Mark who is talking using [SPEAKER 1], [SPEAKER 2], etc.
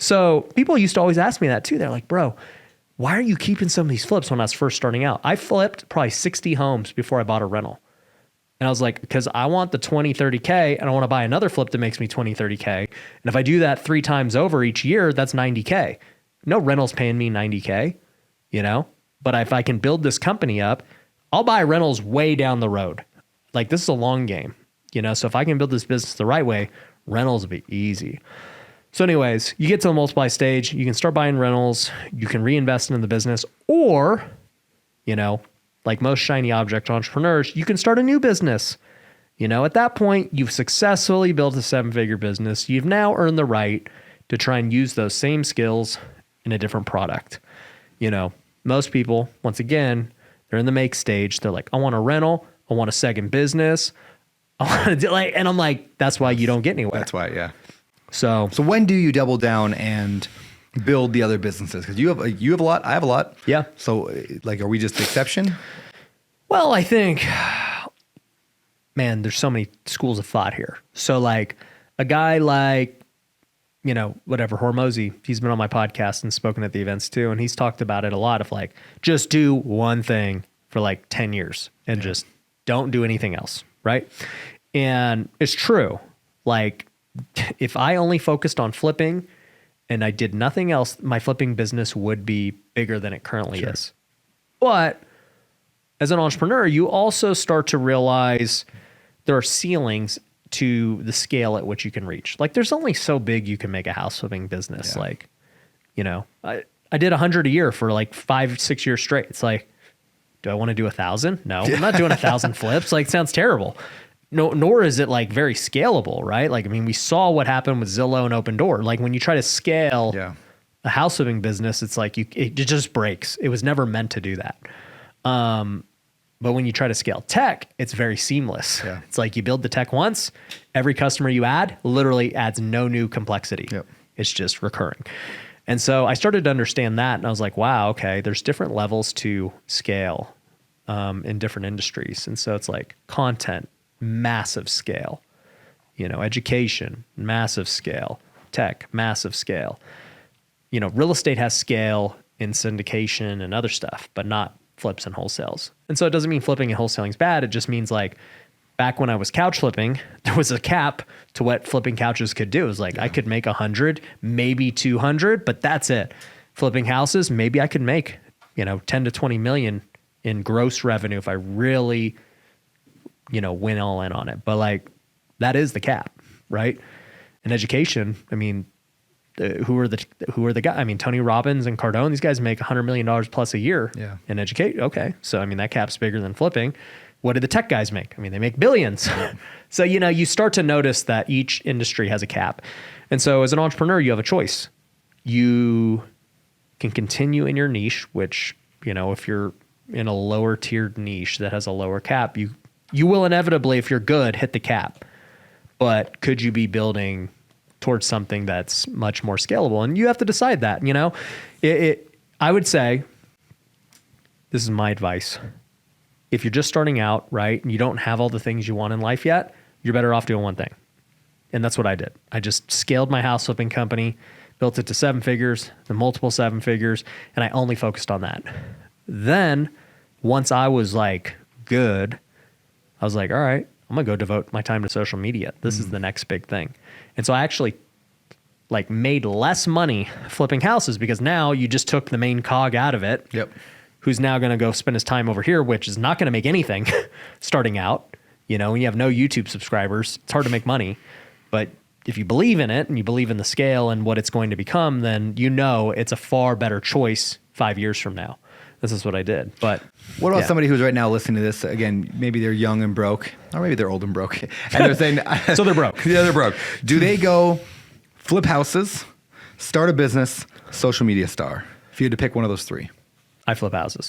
[SPEAKER 1] So people used to always ask me that too. They're like, bro, why are you keeping some of these flips when I was first starting out? I flipped probably 60 homes before I bought a rental. And I was like, because I want the 20, 30K and I want to buy another flip that makes me 20, 30K. And if I do that 3 times over each year, that's 90K. No rental's paying me 90K, you know? But if I can build this company up, I'll buy rentals way down the road. Like this is a long game, you know? So if I can build this business the right way, rentals will be easy. So anyways, you get to the multiply stage, you can start buying rentals, you can reinvest in the business, or, you know, like most shiny object entrepreneurs, you can start a new business. You know, at that point, you've successfully built a 7-figure business. You've now earned the right to try and use those same skills in a different product. You know, most people, once again, they're in the make stage. They're like, I want a rental. I want a second business. I want to do like, and I'm like, that's why you don't get anywhere.
[SPEAKER 2] That's why, yeah.
[SPEAKER 1] So
[SPEAKER 2] when do you double down and build the other businesses? Because you have a lot, I have a lot.
[SPEAKER 1] Yeah.
[SPEAKER 2] So like, are we just the exception?
[SPEAKER 1] Well, I think, man, there's so many schools of thought here. So like a guy like, you know, whatever, Hormozy, he's been on my podcast and spoken at the events too. And he's talked about it a lot of like, just do one thing for like 10 years and just don't do anything else. Right. And it's true. Like if I only focused on flipping and I did nothing else, my flipping business would be bigger than it currently is. But as an entrepreneur, you also start to realize there are ceilings to the scale at which you can reach. Like there's only so big you can make a house flipping business. Yeah. Like, you know, I did 100 a year for like 5-6 years straight. It's like, do I want to do 1,000? No, I'm not doing 1,000 flips. Like it sounds terrible. No, nor is it like very scalable, right? Like, I mean, we saw what happened with Zillow and Open Door. Like when you try to scale a house flipping business, it's like it just breaks. It was never meant to do that. But when you try to scale tech, it's very seamless. Yeah. It's like you build the tech once, every customer you add literally adds no new complexity. Yep. It's just recurring. And so I started to understand that and I was like, wow, okay, there's different levels to scale in different industries. And so it's like content, massive scale, you know, education, massive scale, tech, massive scale. You know, real estate has scale in syndication and other stuff, but not flips and wholesales. And so it doesn't mean flipping and wholesaling is bad. It just means like back when I was couch flipping, there was a cap to what flipping couches could do. It was like I could make 100, maybe 200, but that's it. Flipping houses, maybe I could make, you know, 10 to 20 million in gross revenue if I really, you know, went all in on it. But like that is the cap, right? In education, I mean, who are the guys? I mean, Tony Robbins and Cardone, these guys make $100 million plus a year in education. Okay. So, I mean, that cap's bigger than flipping. What do the tech guys make? I mean, they make billions. So, you know, you start to notice that each industry has a cap. And so as an entrepreneur, you have a choice. You can continue in your niche, which, you know, if you're in a lower tiered niche that has a lower cap, you will inevitably, if you're good, hit the cap. But could you be building towards something that's much more scalable? And you have to decide that, you know, I would say, this is my advice. If you're just starting out, right, and you don't have all the things you want in life yet, you're better off doing one thing. And that's what I did. I just scaled my house flipping company, built it to 7 figures, the multiple 7 figures, and I only focused on that. Then once I was like good, I was like, all right, I'm gonna go devote my time to social media. This is the next big thing. And so I actually like made less money flipping houses because now you just took the main cog out of it. Yep. Who's now going to go spend his time over here, which is not going to make anything starting out. You know, when you have no YouTube subscribers, it's hard to make money. But if you believe in it and you believe in the scale and what it's going to become, then you know it's a far better choice 5 years from now. This is what I did. But
[SPEAKER 2] what about somebody who's right now listening to this? Again, maybe they're young and broke, or maybe they're old and broke. And they're saying,
[SPEAKER 1] so they're broke.
[SPEAKER 2] Yeah, they're broke. Do they go flip houses, start a business, social media star? If you had to pick one of those 3.
[SPEAKER 1] I flip houses.